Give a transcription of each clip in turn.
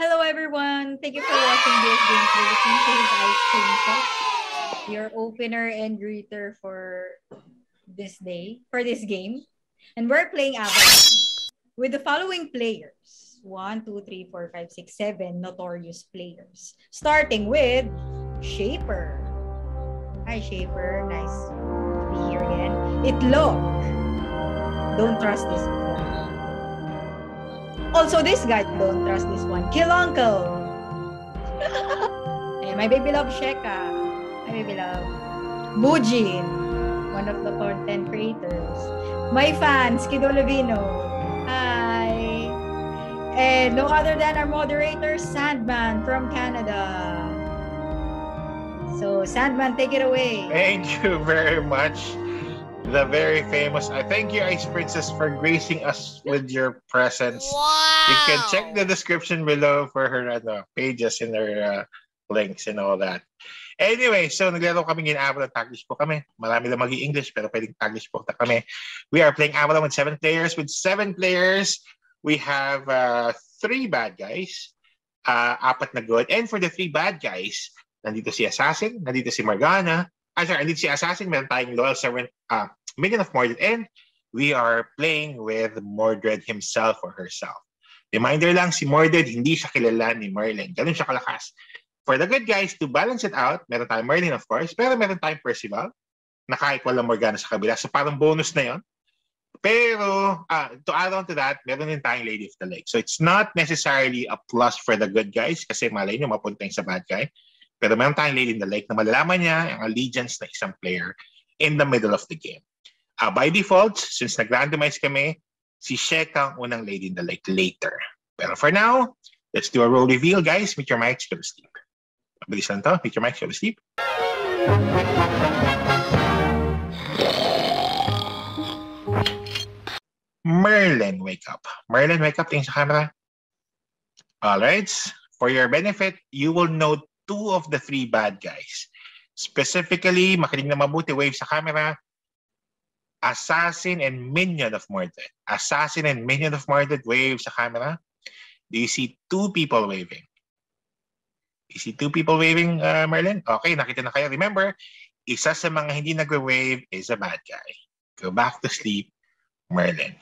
Hello everyone! Thank you for watching this game Philippines. This is Ice Cream Talk, your opener and greeter for this game. And we're playing Avalon with the following players. 1, 2, 3, 4, 5, 6, 7 notorious players. Starting with Shaper. Hi Shaper, nice to be here again. Itlog. Don't trust this one. Also, this guy, don't trust this one. Kill Uncle. And my baby love Sheka. My baby love Bujin, one of the content creators. My fans, Kido Levino. Hi. And no other than our moderator, Sandman from Canada. So, Sandman, take it away. Thank you very much. The very famous. I thank you, Ice Princess, for gracing us with your presence. Wow. You can check the description below for her pages and her links and all that. Anyway, so naglaro kami ng Avalon. Taglish po kami. Marami lang mag-i-English pero pwedeng Taglish po kami. We are playing Avalon with 7 players. With 7 players, we have 3 bad guys. 4 na good. And for the 3 bad guys, nandito si Assassin, nandito si Morgana. Nandito si Assassin, meron tayong Loyal Servant, Minion of Mordred, and we are playing with Mordred himself or herself. Reminder lang, si Mordred, hindi siya kilala ni Merlin. Ganun siya kalakas. For the good guys, to balance it out, meron tayong Merlin, of course, pero meron tayong Percival, na kahit walang Morgana sa kabila. So parang bonus na yon. Pero, to add on to that, meron din tayong Lady of the Lake. So it's not necessarily a plus for the good guys kasi malay nyo, mapunta yung sa bad guy. Pero meron tayong Lady in the Lake na malalaman niya ang allegiance na isang player in the middle of the game. By default, since nag-randomize kami, si Sheka ang unang Lady in the Lake later. Pero for now, let's do a role reveal, guys. Meet your mics, go to sleep. Mabilis lang to. Meet your mics, go to sleep. Merlin, wake up. Merlin, wake up. Tingin sa camera. Alright. For your benefit, you will know 2 of the 3 bad guys. Specifically, makinig na mabuti, wave sa camera. Assassin and Minion of Mordred. Assassin and Minion of Mordred, wave sa camera. Do you see 2 people waving? You see 2 people waving, Merlin? Okay, nakita na kayo. Remember, isa sa mga hindi nagwe-wave is a bad guy. Go back to sleep, Merlin.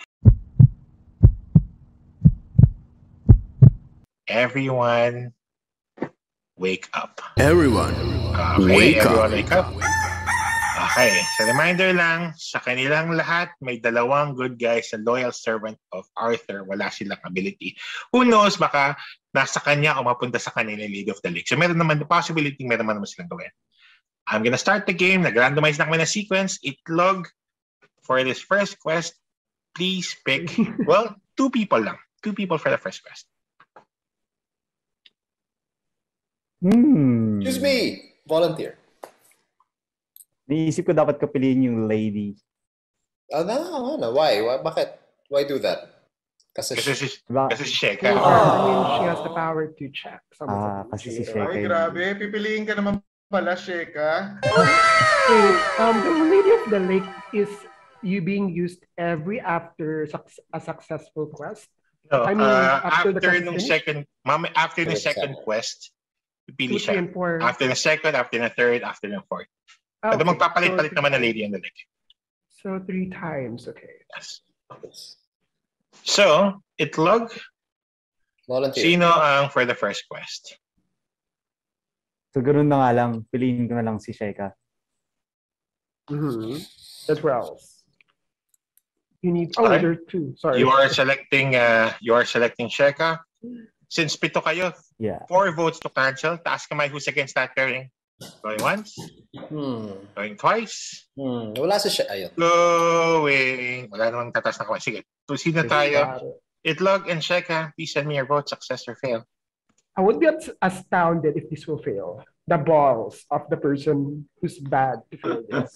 Everyone, wake up. Everyone, wake up. Okay, so reminder lang, sa kanilang lahat, may 2 good guys, a loyal servant of Arthur, wala silang ability. Who knows, baka nasa kanya o mapunta sa kanila yung Lady of the Lake. So meron naman the possibility, meron naman silang gawin. I'm gonna start the game. Nag-randomize na kami na sequence. Itlog, for this first quest, please pick, well, 2 people lang. 2 people for the first quest. Choose me. Volunteer. Naisip ko dapat kapiliin yung lady. No. Why? Bakit? Why do that? Kasi si Sheka. I mean, she has the power to check. Kasi si Sheka. Ay, grabe. Pipiliin ka naman pala, Sheka. The Lady of the Lake is you being used after a successful quest. No, I mean, after the second quest, pipili 2, 3, siya. and 4. After the second, after the third, after the fourth. Pero magpapalit-palit naman na Lady in the Lake. So 3 times, okay. Yes. So, Itlog, Volunteer. sino ang for the first quest? So, ganoon na nga lang. Piliin ko na lang si Sheka. That's where else. You need... Okay. there are 2. Sorry. You are selecting Sheka. Since 7 kayo, 4 votes to cancel. Taas kamay who's against that pairing. Going once. Going twice. Wala si Sheka. Ayun. Going. Wala namang tatas na kamay. Sige. Proceed na tayo. Itlog and Sheka, please send me your vote, success or fail. I would be astounded if this will fail. The balls of the person who's bad to fail this.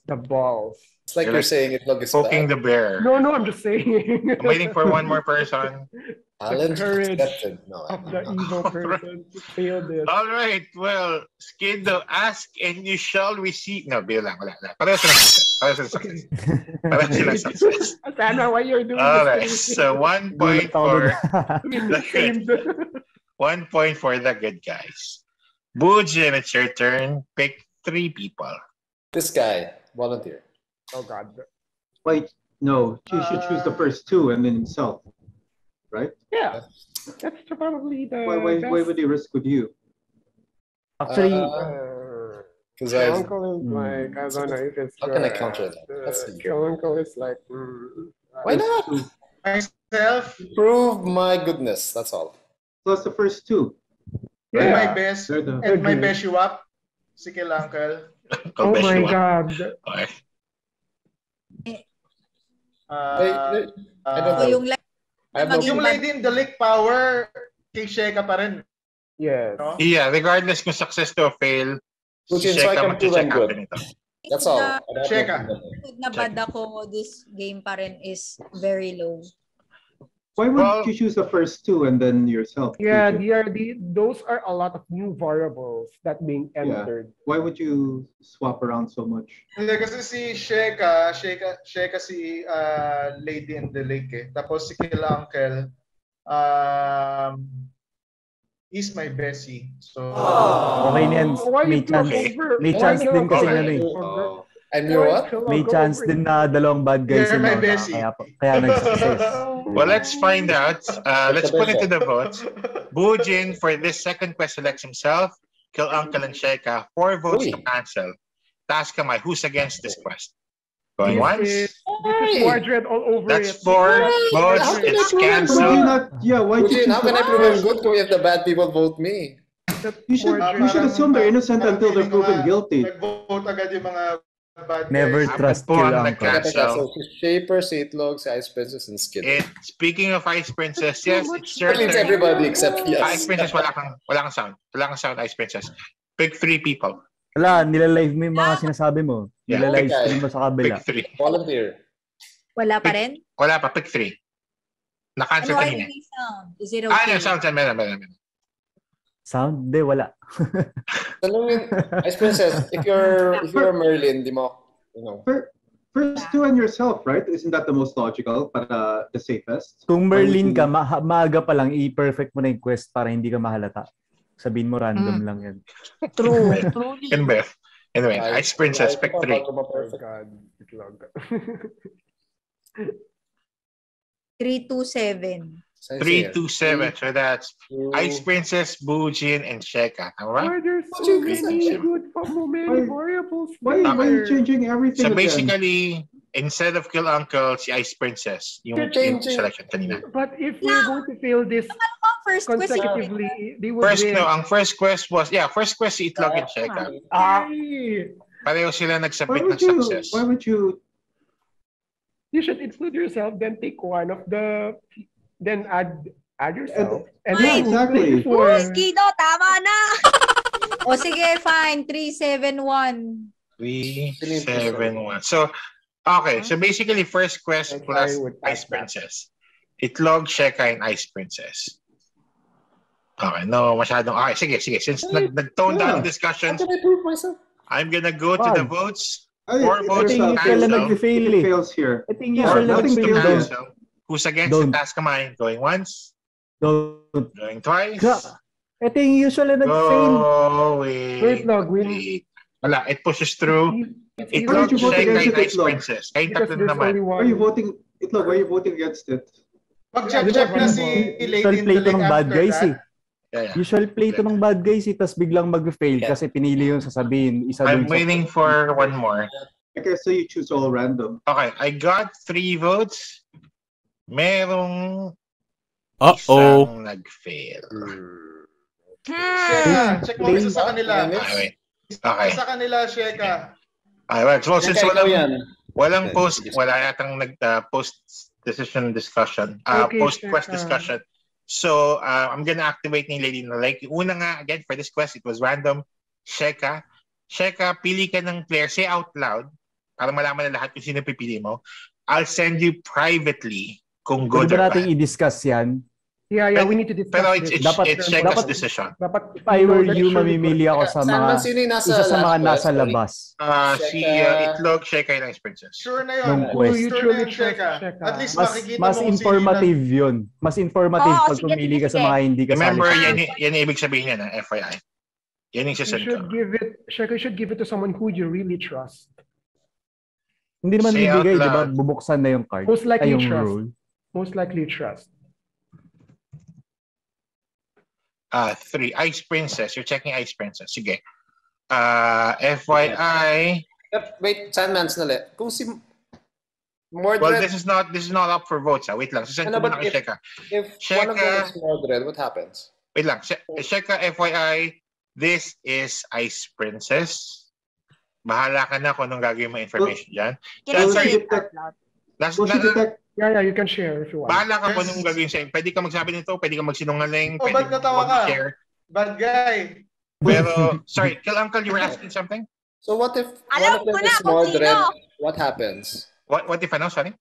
The balls. It's like you're saying Itlog is poking bad. the bear. No, I'm just saying. I'm waiting for one more person. The courage of the evil person to fail this. All right. Well, Skiddo, ask and you shall receive. No, bill lang. Wala. Pareho silang success. Sana, why you're doing all this? Right. So 1 point for 1 point for the good guys. Bujin, it's your turn. Pick 3 people. This guy, volunteer. Oh God. Wait, no. You should choose the first 2 and then himself. Right? Yeah. That's probably the Why best. would he risk with you? Actually, Because Kill I Uncle is like, I don't know if it's How can I counter that? Let's see. Kill Uncle is like, why not? Myself, Prove my goodness. That's all. Plus the first 2. and my yeah. best, They're the- and my Agree. best you up, si Kill Uncle. Oh my Kabesyo. God. Okay. I don't So know. yung like, I have no Maging Yung clue. Lady in the Lake power, kay Sheka pa rin. Yes. No? Yeah, regardless kung success to or fail, Bujin, so I can prove I'm mag-check good. after nito. That's all. the I don't Check know. na bad ako this game pa rin is very low. Why would Well- you choose the first 2 and then yourself? Yeah, Bujin? those are a lot of new variables that being entered. Why would you swap around so much? Hindi kasi si Sheka si Lady in the Lake eh. Tapos si Kill Uncle, is my bestie. So, okay na yan. Why May you chance. Okay. May why chance Kill din Uncle kasi Okay. ano eh. Oh. And you're what? May chance din na dalawang bad guys You're yun. my no? bestie. Kaya nag-success. Well, let's find out. Let's put it to the votes. Bujin, for this second quest, selects himself. Kill Uncle and Sheka. 4 votes to Uy. cancel. Taskamai, who's against this quest? Going once? This is Quadrant all over That's it. 4 votes. How can I It's prove it? Why cancelled. not? Yeah, why did Bujin, you how can I prove I'm good if the bad people vote me? You should Parang- assume they're innocent parang until they're feeling ko proven nga, guilty. Nag-vote agad yung mga bad Never guys. trust po Kill ang Uncle. nag-cancel. So, Shaper, Saitlog, si Ice Princess, and Skid. Speaking of Ice Princess, yes, it's your That means turn. everybody except Ice yes. Princess, wala kang sound. Wala kang sound, Ice Princess. Pick 3 people. Wala, nilalive mo yung mga sinasabi mo. Yeah. Nilalive Okay. stream mo sa kabila. Pick 3. Volunteer. Wala pa rin? Wala pa, pick 3. Na-cancel Ano ay kanina. yung sound? Is it Ah, okay? no, sound. Meron. Sound? Hindi, wala. Tanungin, Ice Princess, if you're a Merlin, di mo, you know. First 2 and yourself, right? Isn't that the most logical? Para the safest? Kung Merlin ka, maaga pa lang, i-perfect mo na yung quest para hindi ka mahalata. Sabihin mo random lang yan. True. Yan ba? Anyway, Ice Princess, pick 3. Oh God, itlog. 327. 327. So that's Ice Princess, Bujin, and Sheka. Alright? Why there's so Bujin, many Bujin. good many variables Why are you there? changing everything So again? basically, instead of Kill Uncle, si Ice Princess, yung selection kanina. But if we're going to fail this Oh, first question. consecutively, they would First, win. no, ang first quest was, first quest si Itlog and Sheka. Hey, Pareho sila Why nag-submit would ng you? success. Why would you? you should include yourself, then take one of the, then add yourself. And Yeah, then exactly. for Skido, tama na! O sige, fine. 371. 371. So, okay. So basically, first quest Okay, plus I would Ice add that. Princess. Itlog, Sheka, and Ice Princess. Okay, no, masyadong. Okay, sige. Since nag-tone down Yeah. the discussions, How can I prove myself? I'm gonna go to the votes. Ay, 4 votes ito to yung Kailan cancel. nag-fail It eh. fails here. I think Yeah, 4 usual na votes nothing to nag-fail fails. down. cancel. Who's against Don't. the task kamay? Going once, Don't. going twice. Ito yung usual na nag-fail. Wait, Log, wait. Wala, it pushes through. it's Itlog, Why did you vote Sheka, against and it, Ice Itlog? Princess. Kayong because tatlo there's naman. only Why are you one. voting? Itlog, why are you voting against it? Mag-check na si Lady Usual in play the to Lake ng bad after guys that. eh. Yeah. Usual play to ng bad guys eh. Tapos biglang mag-fail Yeah. kasi pinili yung sasabihin. Isa I'm dun sa... waiting for one more. Okay, so you choose all random. Okay, I got 3 votes. Merong Uh-oh. isang nag-fail. Sheka, check mo isa sa kanila. Okay, wait. Okay. Isa sa kanila, Sheka. Okay, well, so since walang Okay. post, wala yatang post decision discussion, Okay, post quest Sheka. discussion. So, I'm gonna activate ni Lady na like, yung una nga, again, for this quest, it was random. Sheka, pili ka ng player, say out loud, para malaman na lahat kung sino pipili mo. I'll send you privately kung good Pwede or ba natin bad. i-discuss yan? Yeah, we need to discuss Pero this. it's Sheka's dapat- decision. Dapat, If I were let's you, sure mamimili ako sa mga Sandman, sino yung nasa isa sa mga last nasa quest? labas. Si Sheka. Itlog, Sheka, and Ice Princess. Sure na yun. Nung quest. You Sure truly na yun, trust Sheka. Sheka. At least Mas makikita mas mo kung informative yun. Mas informative Oo, pag sige, pumili ka sa sige. mga hindi kasali. Remember, sa yan, quest. yan yung ibig sabihin yan, FYI. Yan yung You susunod ko. should give it, Sheka, you should give it to someone who you really trust. Hindi naman Say out bibigay, di ba? loud. Bubuksan na yung card. Most likely Ay, yung trust. role. Most likely trust. 3. Ice Princess. You're checking Ice Princess. Sige. FYI. Wait, Sandman, sandali. Kung si Well, Mordred, this is not up for votes. Wait lang. Sasend ko Ano ba muna kay Sheka. if one of them is Mordred, what happens? Wait lang. Sheka, FYI. This is Ice Princess. Bahala ka na kung anong gagawin mo information dyan. Can I Sorry. say it out loud? Will she detect? Yeah, you can share if you want. Bahala ka kung anong gagawin sa'yo. Pwede ka magsabi nito, pwede ka magsinungaling, Oh, pwede ba't natawa ka? mag-share. Bad guy. Pero, sorry, Kill Uncle, you were asking something? So what if Alam one of ko them na is kung Mordred? sino. What happens? What if ano, sorry?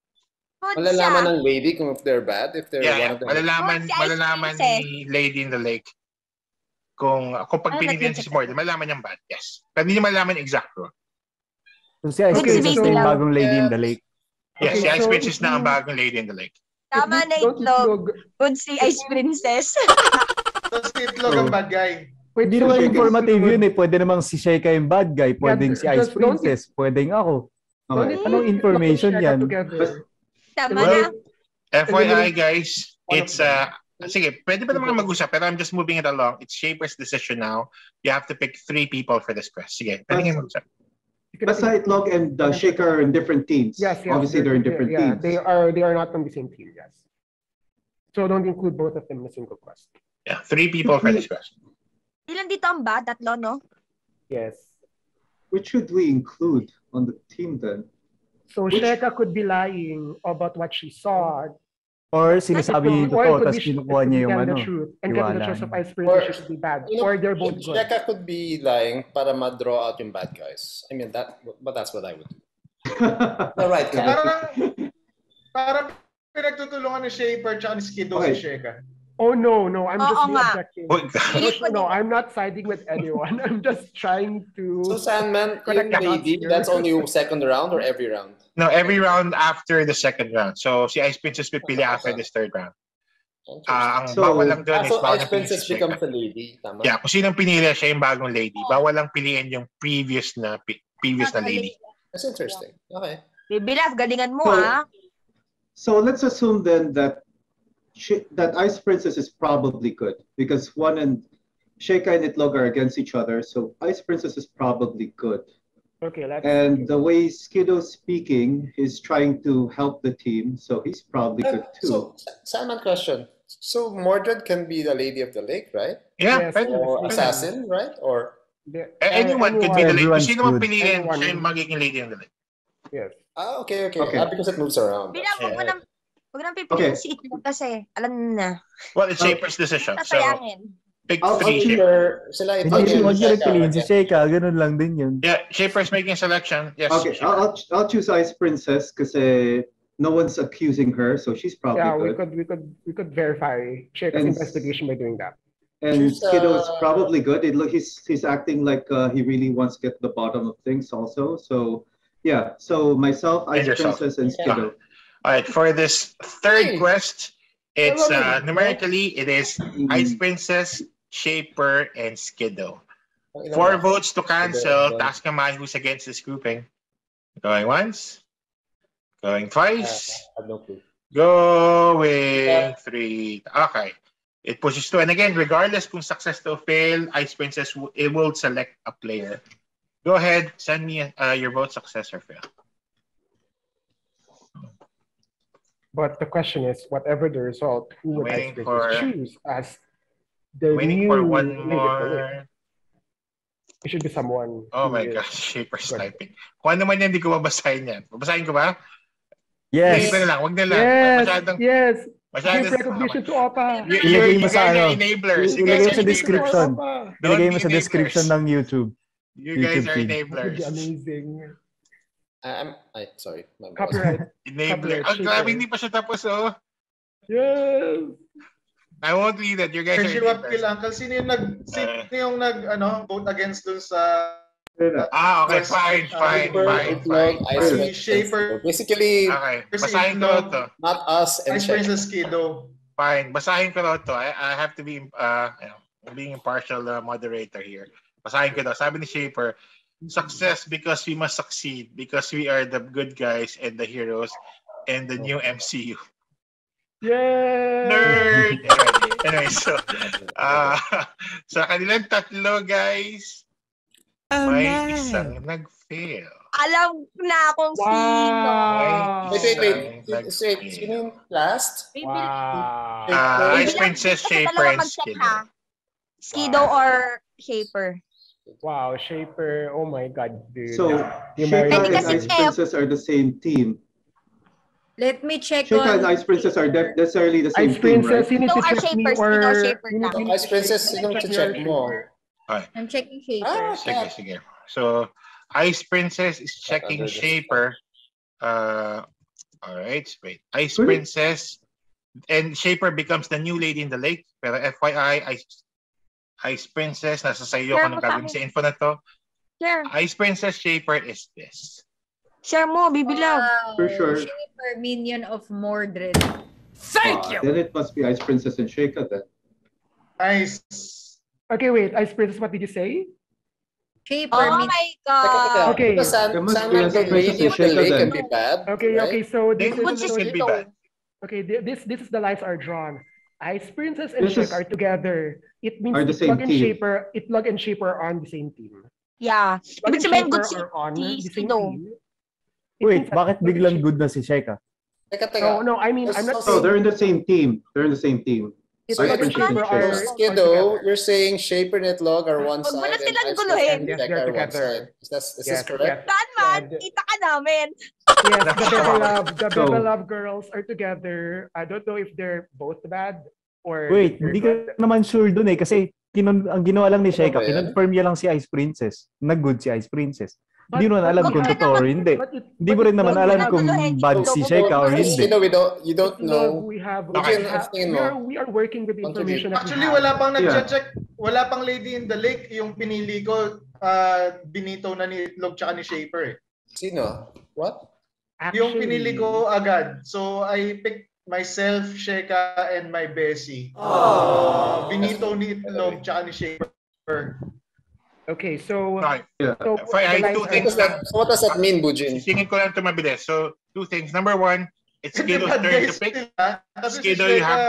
Good Malalaman siya. ng lady kung if they're bad, if they're one Yeah. of them. Si Ice Malalaman Princess. ni Lady in the Lake kung pag Ano pinili nag-check si Mordred, malalaman niyang bad. Yes. Pero hindi niya malalaman exact rule. So si Ice Okay, Princess so- na yung bagong lady in the lake. Yes, si Okay, Ice so Princess if na ang you- bagong Lady in the Lake. Tama na Don't Itlog. itlog. Good si Ice Princess. Tapos si Itlog ang bad guy. Wait, Hindi so naman Sheka, informative sunod. yun eh. Pwede namang si Sheka yung bad guy. Pwedeng si Ice just don't- Princess. Pwedeng ako. Okay. Anong information Sheka yan? together. Tama Well, na. FYI guys, One of it's sige, pwede pa naman mag-usap pero I'm just moving it along. It's Shaper's decision now. You have to pick 3 people for this quest. Sige, pwede kayo mag-usap. Basta Itlog and Sheka are in different teams. Yes, Obviously, they're in different yeah, teams. They are not on the same team. Yes. So don't include both of them in a single quest. Yeah, 3 people for this quest. Ilan dito ang bad? Tatlo, no? Yes. Which should we include on the team then? So Sheka could be lying about what she saw. Or sinasabi niya yung Or it totoo, could tapos be kinukuha niya yung telling ano. the truth and getting the tiwala trust of niya. Ice Princess she should be bad. You know, Or they're both good. Sheka could be lying para ma-draw out yung bad guys. I mean, but that's what I would do. The right guy. Parang pinagtutulungan ni Shaper tsaka ni Skidoo Okay. si Sheka. Oh no, I'm just Oo nga. objecting. Oh, No, I'm not siding with anyone. I'm just trying to. So Sandman, Correct yung na lady, here. that's only yung second round or every round? no, every round after the second round. So si Ice Princess pipili after this third round. Ang So- bawal lang doon is So bawal Ice lang piliin Princess si Sheka. becomes a lady, tama? Yeah, kung sinong pinili siya yung bagong lady. Bawal lang piliin yung previous na lady. That's interesting. Okay. Bibilaf, galingan mo, So- ah. So let's assume then that that Ice Princess is probably good because one and Sheka and Itlog are against each other. So Ice Princess is probably good. Okay, let's. And the way Skidoo's speaking is trying to help the team, so he's probably good too. So, Sandman question. So Mordred can be the lady of the lake, right? Yeah, Yes. pwede. Or assassin, right? Or Anyone could be the lady. Kung Everyone's sino man good. piliin, Anyone. siya yung magiging lady in the lake. Yes. okay. Okay. Because it moves around. Bilaf, huwag mo Yeah. nang, huwag nang pipiliin Okay. si Itlog kasi alam na. Well, it's Shaper's decision. So, Tatayangin. pick I'll 3 choose- Shaper. Sila ito. Hindi, Okay, huwag niyo rin Sheka, piliin si okay. Sheka. Ganun lang din yun. Yeah, Shaper's making selection. Yes. Okay, Shaper. I'll choose Ice Princess because no one's accusing her, so she's probably Yeah, good. we could verify Sheka's And- investigation by doing that. And Choose, Skidoo is probably good. He's acting like he really wants to get to the bottom of things also. So yeah, so myself, And Ice yourself. Princess, and Skidoo. All right, for this third Hey. quest, it's Hello. numerically, it is Ice Princess, Shaper, and Skidoo. Ang 4 ilan ba? votes to cancel. Okay. Task Kamay, who's against this grouping. Going once. Going twice. I have no clue. Going 3. Okay. It pushes 2. And again, regardless kung success or fail, Ice Princess, it will select a player. Go ahead, send me your vote, success or fail. But the question is, whatever the result, who would Ice Waiting Princess for- choose as the Waiting new for one lady of the lake? more. It should be someone. Oh who my is- gosh, Shaper's Good. typing. Kung ano man yan, hindi ko babasahin yan. Babasahin ko ba? Yes. Wag na lang, wag na lang. Yes, Masyadong, yes. masyadong, Give recognition to Opa. Ilagay mo sa guys are ano, enablers. You ilagay guys mo are sa description. enablers. Don't Ilagay mo be sa enablers. description ng YouTube. You guys YouTube are feed. That would enablers. be amazing. Sorry. My voice. Copyright. Enabler. Copyright Ang grabe, cheater. hindi pa siya tapos, oh. Yes. I won't leave that. You guys are Friendship of Kill Uncle. Sino yung vote against dun sa okay, West, fine. Ice Si Shaper. Basically, Okay, basahin ko to. not us and Ice Sheka. Princess Kido. Fine, basahin ko to. I have to be being impartial moderator here. Basahin ko to. Sabi ni Shaper, success because we must succeed because we are the good guys and the heroes and the new MCU. Yay! Nerd! Anyway, so sa kanilang tatlo, guys, may isang nag-fail. Alam na kung sino. Wait. Sino yung last? Wow. Ice Princess, Shaper, and Skiddo. Skiddo or Shaper. Wow, Shaper. Oh my God, dude. So, Sheka and Ice Princess are the same team. Let me check Sheka on... and Ice Princess are necessarily the same Ice team, Princess, right? you need to check me or... Ice Princess, sino check mo? I'm checking Shaper. Sige. So, Ice Princess is checking Shaper. Alright, wait. Ice Princess and Shaper becomes the new lady in the lake. Pero FYI, Ice Princess, nasa sa iyo kung gagawin sa info na to. Share. Ice Princess Shaper is this. Share mo, bibilaw. For sure. Shaper, minion of Mordred. Thank you. Then it must be Ice Princess and Sheka then. Nice. Okay, wait. Ice Princess, what did you say? Shaper, Oh my God. Okay. There must be Ice Princess and Sheka then. Can be bad. Okay, so this This is... can be bad. Okay, this is the lines are drawn. Ice Princess and This Sheka is- are together. It means are the same team. Itlog and Shaper are on the same team. Yeah. Itlog Ibig and sabihin, Shaper good si are on the same Skiddo. team. It Wait, means that bakit Itlog and biglang Shaper- good na si Sheka? Teka. No, I mean, I'm not Oh, saying they're in the same team. Itlog Ice and Princess and Shaper are Sheka. Skiddo, you're saying Shaper and Itlog are one Huwag mo side na and silang Ice guluhin. Princess and Yes, Sheka they're are one together. side. Is this Yes, correct? Saan man? And- Kita ka namin. Yes, the So- Bebe Love girls are together. I don't know if they're both bad or Wait, they're hindi good. ka naman sure dun eh. Kasi ang ginawa lang ni Sheka, ba yan? kinonfirm niya lang si Ice Princess. Nag-good si Ice Princess. But- Hindi mo na alam but kung we totoo or have- hindi. but it- Hindi mo but rin naman Itlog, alam we have- kung bad si Sheka or hindi. Skiddo, you don't know. We have, Okay. we are working with the information that Actually, we wala have. pang nag-check. Wala pang Lady in the Lake. Yung pinili ko, binito na ni Itlog tsaka ni Shaper eh. Sino? What? Yung pinili ko agad. So, I picked myself, Sheka, and my Bessie. Binito ni Itlog tsaka ni Shaper. Okay, so Okay. Yeah. so I the have two lines things are- lang. So what does that mean, Bujin? Sisingin ko lang ito mabilis. So, two things. Number one, it's Hindi Skiddo's bad turn to guys pick. sila. Kasi si Skiddo, you Sheka,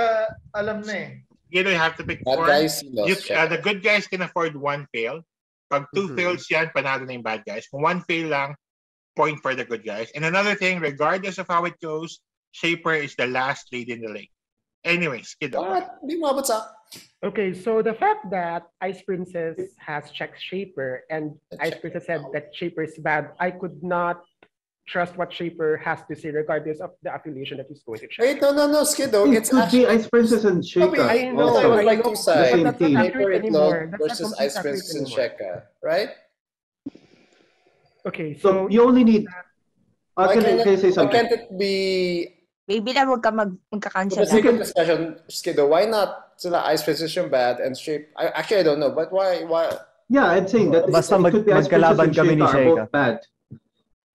alam na eh. Skiddo, you have to pick Bad four. guys, he lost. The good guys can afford one fail. Pag two fails yan, panalo na yung bad guys. Kung one fail lang, point for the good guys. And another thing, regardless of how it goes, Shaper is the last lady in the lake. Anyway, Skiddo. What? Hindi mo abot sa... Okay, so the fact that Ice Princess has checked Shaper and Ice Princess said that Shaper is bad, I could not trust what Shaper has to say regardless of the affiliation that he's going to check. Wait, no, Skiddo. It It's could be actually... Ice Princess and Sheka. I know, also. It was like I know, two sides. The same but that's not team. Shaper accurate Itlog anymore. That's not versus completely Ice accurate Princess and anymore. Sheka, right? Okay, So so you only need. Why Can I say why something? can't it be... Baby lang, huwag ka For magka-cancel the sake lang. of discussion, Skiddo, why not sila Ice Princess yung bad and Shape... Actually, I don't know, but why... Yeah, I'm saying that Basta it could be Ice Princess magkalaban and kami ni Sheka are Sheka. both bad.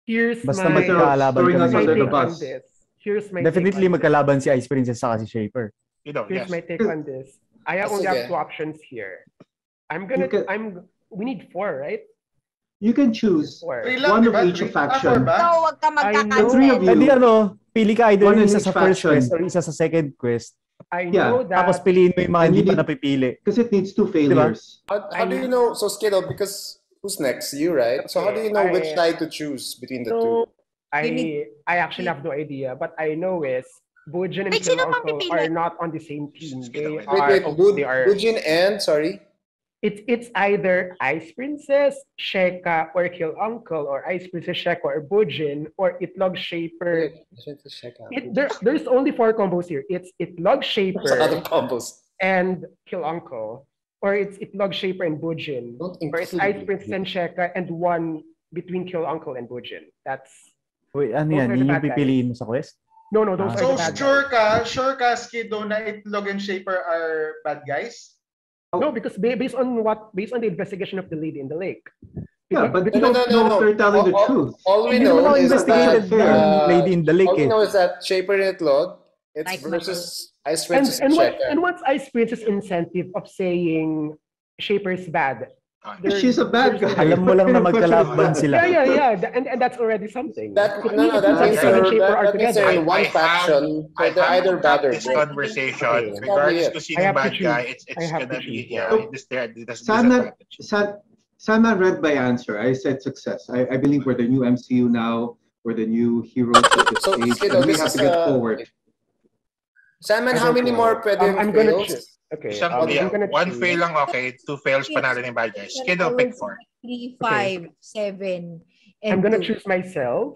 here's Basta my magkalaban throwing kami us ni under the take Sheka. on bus. this. Here's my Definitely take on this. magkalaban si Ice Princess saka si Shaper. Skiddo, Here's yes. my take on this. I only Sige. have two options here. We need four, right? You can choose Four. Three lang, one di of ba? each Three? faction. Four ba? So, huwag ka The three of magka-cancel. you. Hindi pili ka either One in isa each sa first faction. quest or isa sa second quest. I Yeah, know that. Tapos piliin mo yung mga And hindi you pa need- napipili. Because it needs two failures. How do you know? So, Skiddo, because who's next? You, right? So, how do you know which side to choose between the two? So, I actually have no idea, but I know is Bujin and Wait, sino pang Uncle pipili? are not on the same team. They Wait, are. They are. Bujin and, sorry? It's either Ice Princess, Sheka, or Kill Uncle, or Ice Princess, Sheka, or Bujin, or Itlog Shaper. There's only four combos here. It's Itlog Sa other Shaper combos. and Kill Uncle, or it's Itlog Shaper and Bujin, Don't or it's include Ice me. Princess and Sheka, and one between Kill Uncle and Bujin. That's Wait, ano Those yan? are the Yun yung bad guys. pipiliin mo sa quest? No, those So are the bad sure ka, Skiddo, na Itlog and Shaper are bad guys? No, because based on the investigation of the lady in the lake. Yeah, but you No. don't know if they're telling the truth. All we Hindi know naman ako is investigated that ng lady in the lake all we eh. know is that Shaper and Itlog, it's Like versus Ice Princess and And Sheka. what's Ice Princess' incentive of saying Shaper's bad? She's a bad guy. Alam mo lang na magkalaban sila. Yeah. And that's already something. That I mean, that it's means Ice and Shaper are that means together. they're in one faction. So they're either bad or this good. conversation, Okay. regardless Okay. kung sino I have to bad guy, choose. it's I have gonna to be choose. this Sana, Sana read my answer. I said success. I believe we're the new MCU now. We're the new heroes of the So, stage. Skiddo, And we this have is to get forward. Salmon, how many more pwede I'm gonna fails? choose. Okay. Isang, I'm gonna one choose. fail lang okay, 2 fails panalo ng bad guys. Skiddo, pick 4. 3, 5, 7, and I'm gonna 2. choose myself.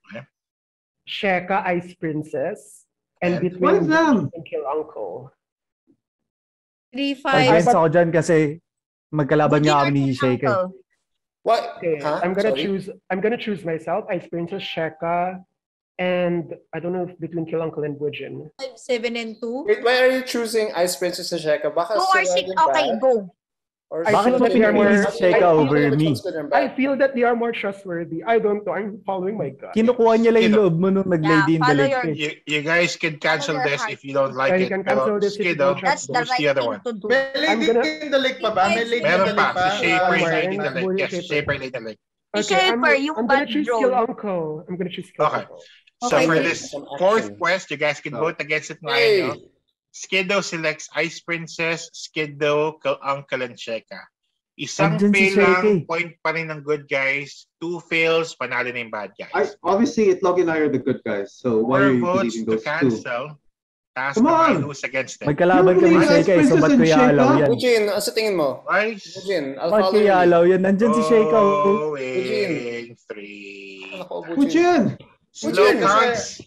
Okay. Sheka, Ice Princess, And? and Why between them? and Kill Uncle. 3, 5. Against ako dyan kasi magkalaban nga kami ni Shaker. What? Okay, Huh? I'm gonna Sorry? choose myself, Ice Princess, Sheka, and I don't know if between Kill Uncle and Bujin. 5, 7, and 2. Wait, why are you choosing Ice Princess and Sheka? Baka 2 or sila 6, din okay, bad? go. Or I Bakit feel mo that they are pinipili more- si Sheka over me? I feel that they are more trustworthy. I don't know. I'm following my gut. Kinukuha niya lang yung Skiddo. loob mo nung nag-lady in the follow lake your- eh. You guys can cancel Follow your this heart. if you don't like Yeah, you it. can Pero cancel this if you Skiddo, don't trust That's the who's right the other thing one? to do. May lady gonna- in the lake pa ba? May lady in Meron the pa, lake pa? si Shaper is Somewhere. leading the lake. Yes, Shaper. Shaper leading the lake. Okay, Shaper, yung I'm gonna bad choose drone. Kill Uncle. I'm gonna choose Kill Okay. Uncle. So Okay. for this Some fourth action. quest, you guys can Oh. vote against it na Hey! nyo. Skiddo selects Ice Princess, Skiddo, Uncle, and Sheka. Isang Andyan si fail Sheka lang, eh. point pa rin ng good guys. 2 fails, panalo na yung bad guys. Obviously, Itlog and I are the good guys. So why are 4 you votes believing to those two? cancel. Task Come na may on! lose against them. Magkalaban You're kami ni believing Ice Sheka eh, so Princess ba't and ko iaalaw Sheka? yan? Bujin, ano sa tingin mo? Guys, Bujin, I'll Ba't ko follow you. iaalaw yan? Nandyan si Sheka oh. going 3. Ako, Bujin! Slow Bujin, counts.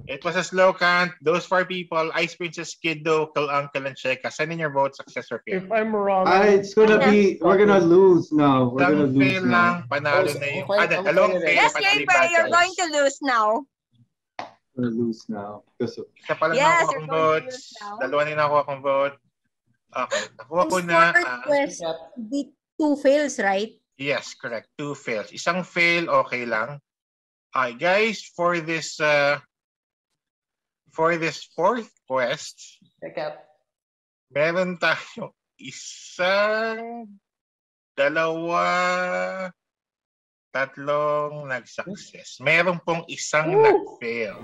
It was a slow count. Those 4 people, Ice Princess, Skiddo, Uncle, and Sheka. Send in your vote, success or fail. If I'm wrong, It's gonna be, we're gonna lose now. We're gonna Isang lose fail lang, now. panalo Oh, na yung... okay, I'm dalawang fine with fail, it. Yes, panalo yung Shaper, bad you're guys. going to lose now. We're gonna lose now. Because of, Isa pa lang Yes, nakuha you're kong going to votes. lose now. Dalawa na nakuha kong vote. Okay, nakuha ko This na. fourth quest, the 2 fails, right? Yes, correct. 2 fails. Isang fail, okay lang. Okay, guys, for this fourth quest, meron tayong isang, dalawa, tatlong nag-success. Meron pong isang nag-fail.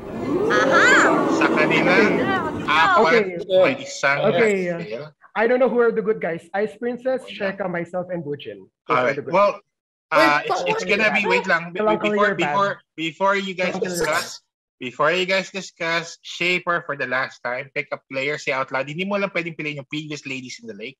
Aha! Sa kanilang apat, Okay. may isang Okay. nag-fail. I don't know who are the good guys. Ice Princess, Sheka, myself, and Bujin. Those are Alright, the good well, Wait, it's gonna be, wait lang, Uncle, you're bad. before you guys Uncle, you're discuss, Shaper for the last time, pick a player, say out loud. Hindi mo lang pwedeng piliin yung previous ladies in the lake.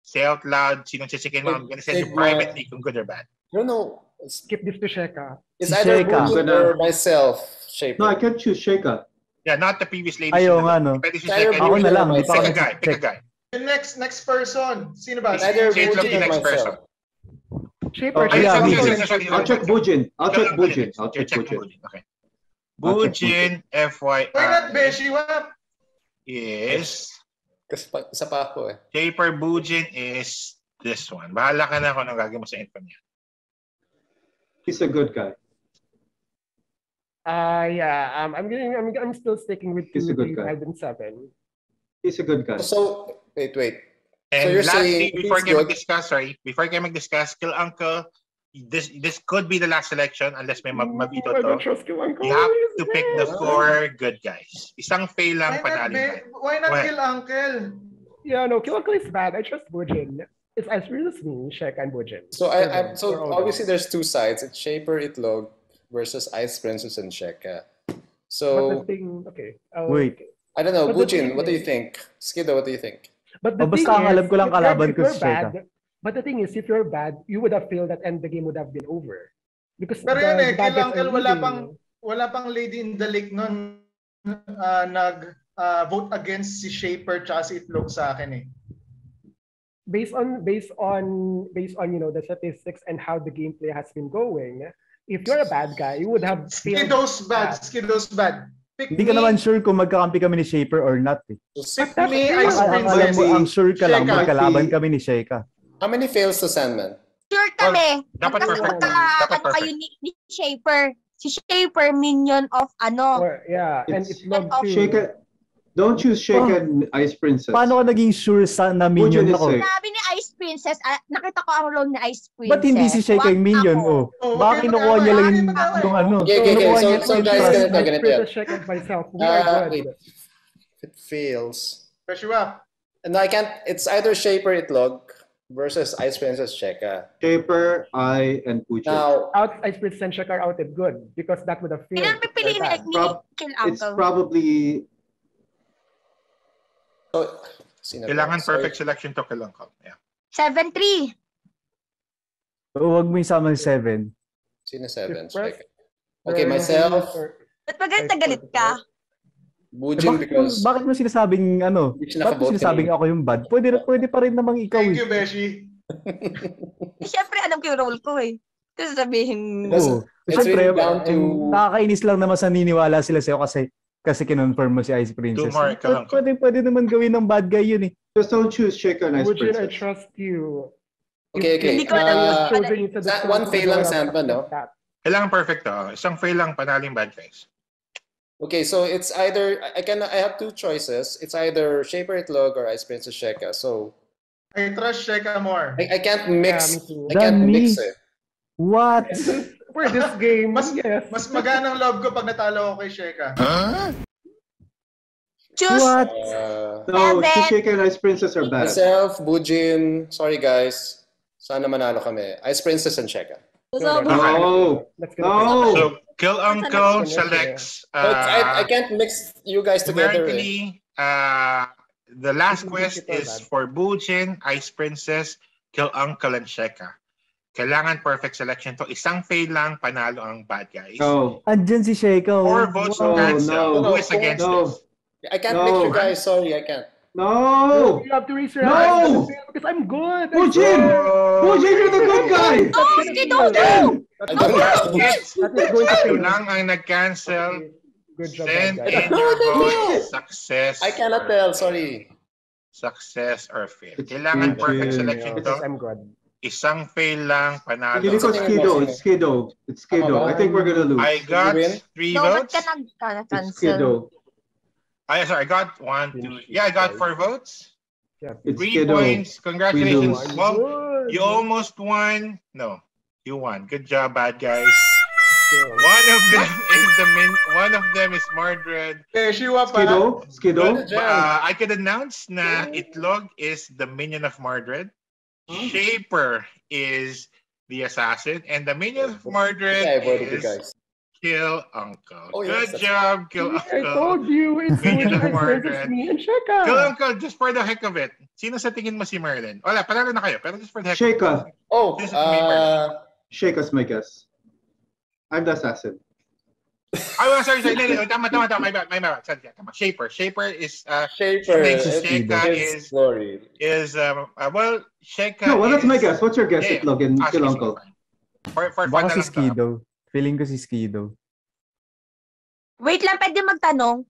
Say out loud, sinong chichikin mo. I'm gonna send you Sigma. privately kung good or bad. I don't know. Skip this to Sheka. It's Si either Sheka. Bujin or myself, Shaper. no, I can't choose Sheka. Yeah, not the previous ladies Ayaw in the nga, lake. no? Pwede si Tayo, Sheka. Ako na lang, di pa Pick ako a guy, pick a nag-check. guy. The next person. Sino ba? It's either Say it lang Bujin the or next person. myself. Shaper, Okay, yeah, Sheka, me. Uncle, I'll check Bujin. I'll check Bujin. I'll You're check checking Bujin. Okay. I'll check Bujin, Why not FYI, Beshi? What? is... Kasi isa pa ako eh. Shaper Bujin is this one. Bahala ka na kung anong gagawin mo sa info niya. He's a good guy. yeah. I'm still sticking with He's 2, a good 3, guy. 5, and 7. He's a good guy. So, wait. And So you're lastly, saying before he's kayo good? mag-discuss, Kill Uncle, this could be the last selection unless may mabito I don't to. trust Kill Uncle. You have He's to pick the bad. 4 good guys. Isang fail lang, panalo na. Why not Why? kill Uncle? Yeah, no, Kill Uncle is bad. I trust Bujin. It's Ice Princess, me, Sheka, and Bujin. So We're so all obviously done. there's 2 sides. It's Shaper, Itlog versus Ice Princess and Sheka. But So the thing, okay. Wait. I don't know, But the Bujin, thing what do you is- think? Skiddo, what do you think? But the Basta thing ang alam is, ko lang if you're- kalaban if ko you're si Sheka. bad, but the thing is, if you're bad, you would have failed that and the game would have been over. Because Pero yun eh, bad Kill guys are Uncle, leaving. wala pang lady in the lake nun nag-vote against si Shaper tsaka si Itlog sa akin eh. Based on the statistics and how the gameplay has been going, if you're a bad guy, you would have failed. Skiddo's bad. Skiddo's bad. Pick Hindi ka me. naman sure kung magkakampi kami ni Shaper or not. Eh. Pick me, Ice Alam Princess. mo, ang sure ka lang, Sheka. magkalaban kami ni Sheka. How many fails to Sandman? Sure kami. Dapat perfect. Dapat Ano kayo perfect. ni Shaper? Si Shaper, minion of ano? Or, yeah, and It's- Itlog too. Sheka, don't choose Sheka and Ice Princess. Paano ka naging sure na minion Bujin is ako? sick. Sabi ni Ice Princess, nakita ko ang role ni Ice Princess. Ba't hindi si Sheka yung Wag minion? ako. Oh, baka kinukuha niya lang yung ano. Okay. Kinukuha niya So lang yung guys, trust. ganito. Princess Sheka and myself, we are good. Wait. If it fails. Joshua. No, I can't. It's either Shaper Itlog versus Ice Princess Sheka. Shaper, I, and Bujin. Now, Ice Princess and Sheka are outed good because that would have failed. Kailan pipiliin Like that. ni Kill It's Uncle? probably so, sino ba? Kailangan Sorry. perfect selection to kill Uncle. Yeah. 7-3. Huwag mo isama yung 7. Sino 7? Press- Okay, myself, Ba't ba galit na galit ka? Bujin because Bakit mo sinasabing ano? Which Bakit mo nakabote sinasabing ka ako yung bad? Pwede pa rin namang ikaw. Thank Eh. you, Beshi. Siyempre, alam ko yung role ko eh. Kasi sabihin, Oo. It's Siyempre, really down to- nakakainis lang naman sa niniwala sila sa'yo kasi kinonfirm mo si Ice Princess. Two more, Kill Uncle. Pwede naman gawin ng bad guy yun eh. just don't choose Sheka and Ice Bujin, I Princess. trust you. Okay. Hindi ko alam yung Chosen you to that the one fail lang, Sandman, no? Kailangan perfect to. Isang fail lang, panaling bad guys. Okay, so it's either I have two choices. It's either Shaper Itlog or Ice Princess Sheka. So I trust Sheka more. I can't mix. Yeah, me too. I can't Than mix me. it. What? For this game, Mas, yes. mas maganang love ko pag natalo ako kay Sheka. choose What? No, Seven. Sheka and Ice Princess are bad. Myself, Bujin. Sorry guys. Sana manalo kami. Ice Princess and Sheka. No, Let's no. So, Kill Uncle next selects So I can't mix you guys together. Eh. numerically, the last quest is for Bujin, Ice Princess, Kill Uncle, and Sheka. Kailangan perfect selection to. Isang fail lang, panalo ang bad guys. No, Andyan si Sheka. 4 votes to No, cancel. no. Who is against no, this? I can't No. mix you guys. Sorry, I can't. no. You have to raise your No! hand because I'm good. Bujin! Bujin, you're the good guy! No, Skido! I don't know. Yes. That is going to Ito fail. lang ang nag-cancel. Good job, Send bad guy. in your vote. Success. I cannot tell. Sorry. Success or fail. It's Kailangan Bujin. perfect selection to. Because I'm good. Isang fail lang, panalo. Hindi ko Skido, it's Skido. It's Skido. I think we're gonna lose. I got Win? 3 No, ba't votes. ka It's nag-cancel? Skido. Sorry, I got 1, 2. Yeah, I got 4 votes. It's 3 Skido. points. Congratulations. lose. Well, Good. you almost won. No, you won. Good job, bad guys. Good. One of them is Mordred. Beshi wa pa. Skido? Skido? I could announce na Itlog is the minion of Mordred. Shaper is the assassin, and the minion of Mordred Yeah, I voted you is guys. Kill Uncle. Oh, yes, Good that's job, Kill I Uncle. told you it's Minion of Bujin, Mordred. versus me and Sheka. Kill Uncle, just for the heck of it. Sino sa tingin mo si Merlin? Wala, panalo na kayo. Pero just for the heck of it. Sheka. Oh, This is me, Merlin. Sheka's my guess. I'm the assassin. Sorry. No, tama. My bad. Sorry, tama. Shaper. Shaper is, Shaper. Next is It's Sheka his glory. well, Sheka No, well, that's is... my guess. What's your guess, Yeah. Itlog and Ah, Kill sige, Uncle? sige. For fun Baka na si lang to. Skido. Feeling ko si Skido. Wait lang, pwede magtanong.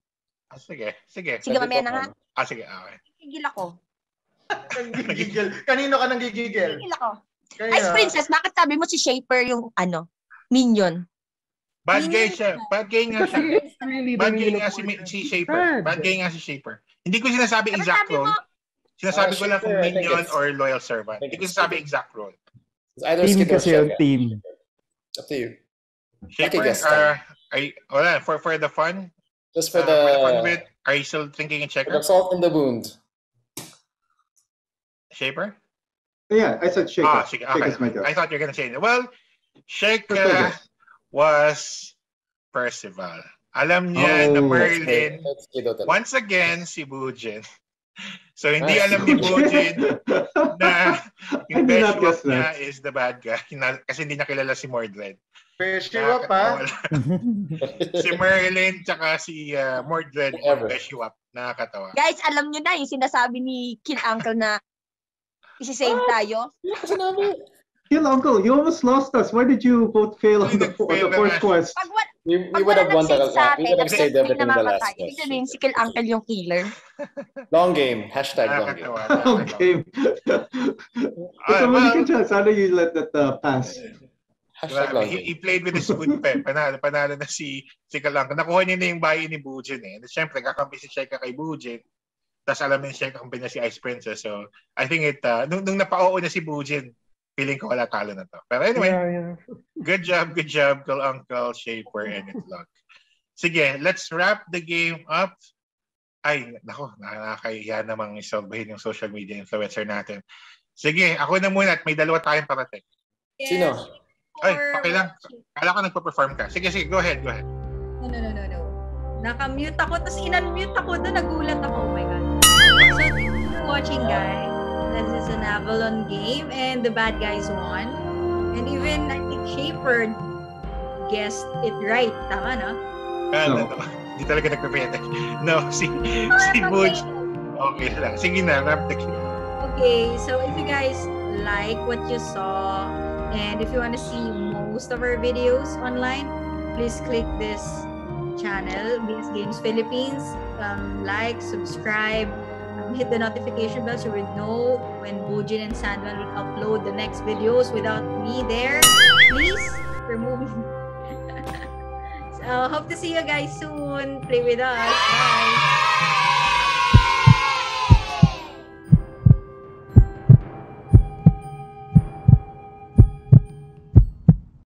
Sige. Sige, mamaya na nga. Sige, okay. Gigil ako. Gigigil. Kanino ka nang gigigil? Gigil ako. Kanina. Ice Princess, bakit sabi mo si Shaper yung minion? Bad guy siya. Bad guy nga Because siya. he is really the Bad guy minion nga of Mordred. si Shaper. Bad. Bad guy nga si Shaper. Hindi ko sinasabi Pero exact sabi mo, role. Sinasabi ko lang kung Shaper, I think minion it's- or loyal servant. I think Hindi ko it's sinasabi Shaper. exact role. It's either Team Skid or kasi yung Sheka. team. Up to you. Shaper, guess time. wala, for the fun, Just for for the fun the bit, are you still thinking in for checker? the salt in the wound. Shaper? Yeah, I said Sheka. Sige, Sheka's my okay. guess. I thought you were gonna say it. Well, Perfect Sheka guess. was Percival. Alam niya na Oh, Merlin, That's Skido talaga. once again, si Bujin. So, hindi alam ni Bujin na I yung did not best guess niya that. is the bad guy kasi hindi niya kilala si Mordred. Beshi wa pa. Si Merlin tsaka si Mordred Ever. Beshiwap. Nakakatawa. Guys, alam nyo na yung sinasabi ni Kill Uncle na isi-save tayo. Sinabi. Kill Uncle, you almost lost us. Why did you both fail on the fourth quest? We would have won the we would have saved everything in the last Ibig quest. sabihin, si Kill Uncle yung killer. Long game. Hashtag long game. Okay. Ito, mali ka dyan. Sana you let that pass. Hashtag long He game. played with his good pep. Panalo na si Kalang. Nakuha niya na yung bahay ni Bujin eh. Siyempre, kakampi si Sheka kay Bujin. Tapos alam ni Sheka kampi na si Ice Princess. So, I think nung napa-oo na si Bujin, feeling ko wala talo na to. Pero anyway, good job, Kill Uncle, Shaper, and Itlog. Sige, let's wrap the game up. Ay, nako, nakakahiya namang isolbahin yung social media influencer natin. Sige, ako na muna at may dalawa tayong parating. Yes. Sino? Ay, okay lang. Kala ko nagpa-perform ka. Sige, go ahead. No. Naka-mute ako, tapos in-unmute ako doon, nagulat ako. Oh my God. So, thank you for watching, guys. This is an Avalon game, and the bad guys won. And even, I think, Shaper guessed it right. Tama, no? No. Hindi talaga nagpapayate. No, si Butch. Okay lang. Sige na, wrap the game. Okay, so if you guys like what you saw, and if you want to see most of our videos online, please click this channel, BS Games Philippines. Like, subscribe, hit the notification bell so you would know when Bujin and Sandman will upload the next videos without me there. Please remove me. So, hope to see you guys soon. Play with us. Bye.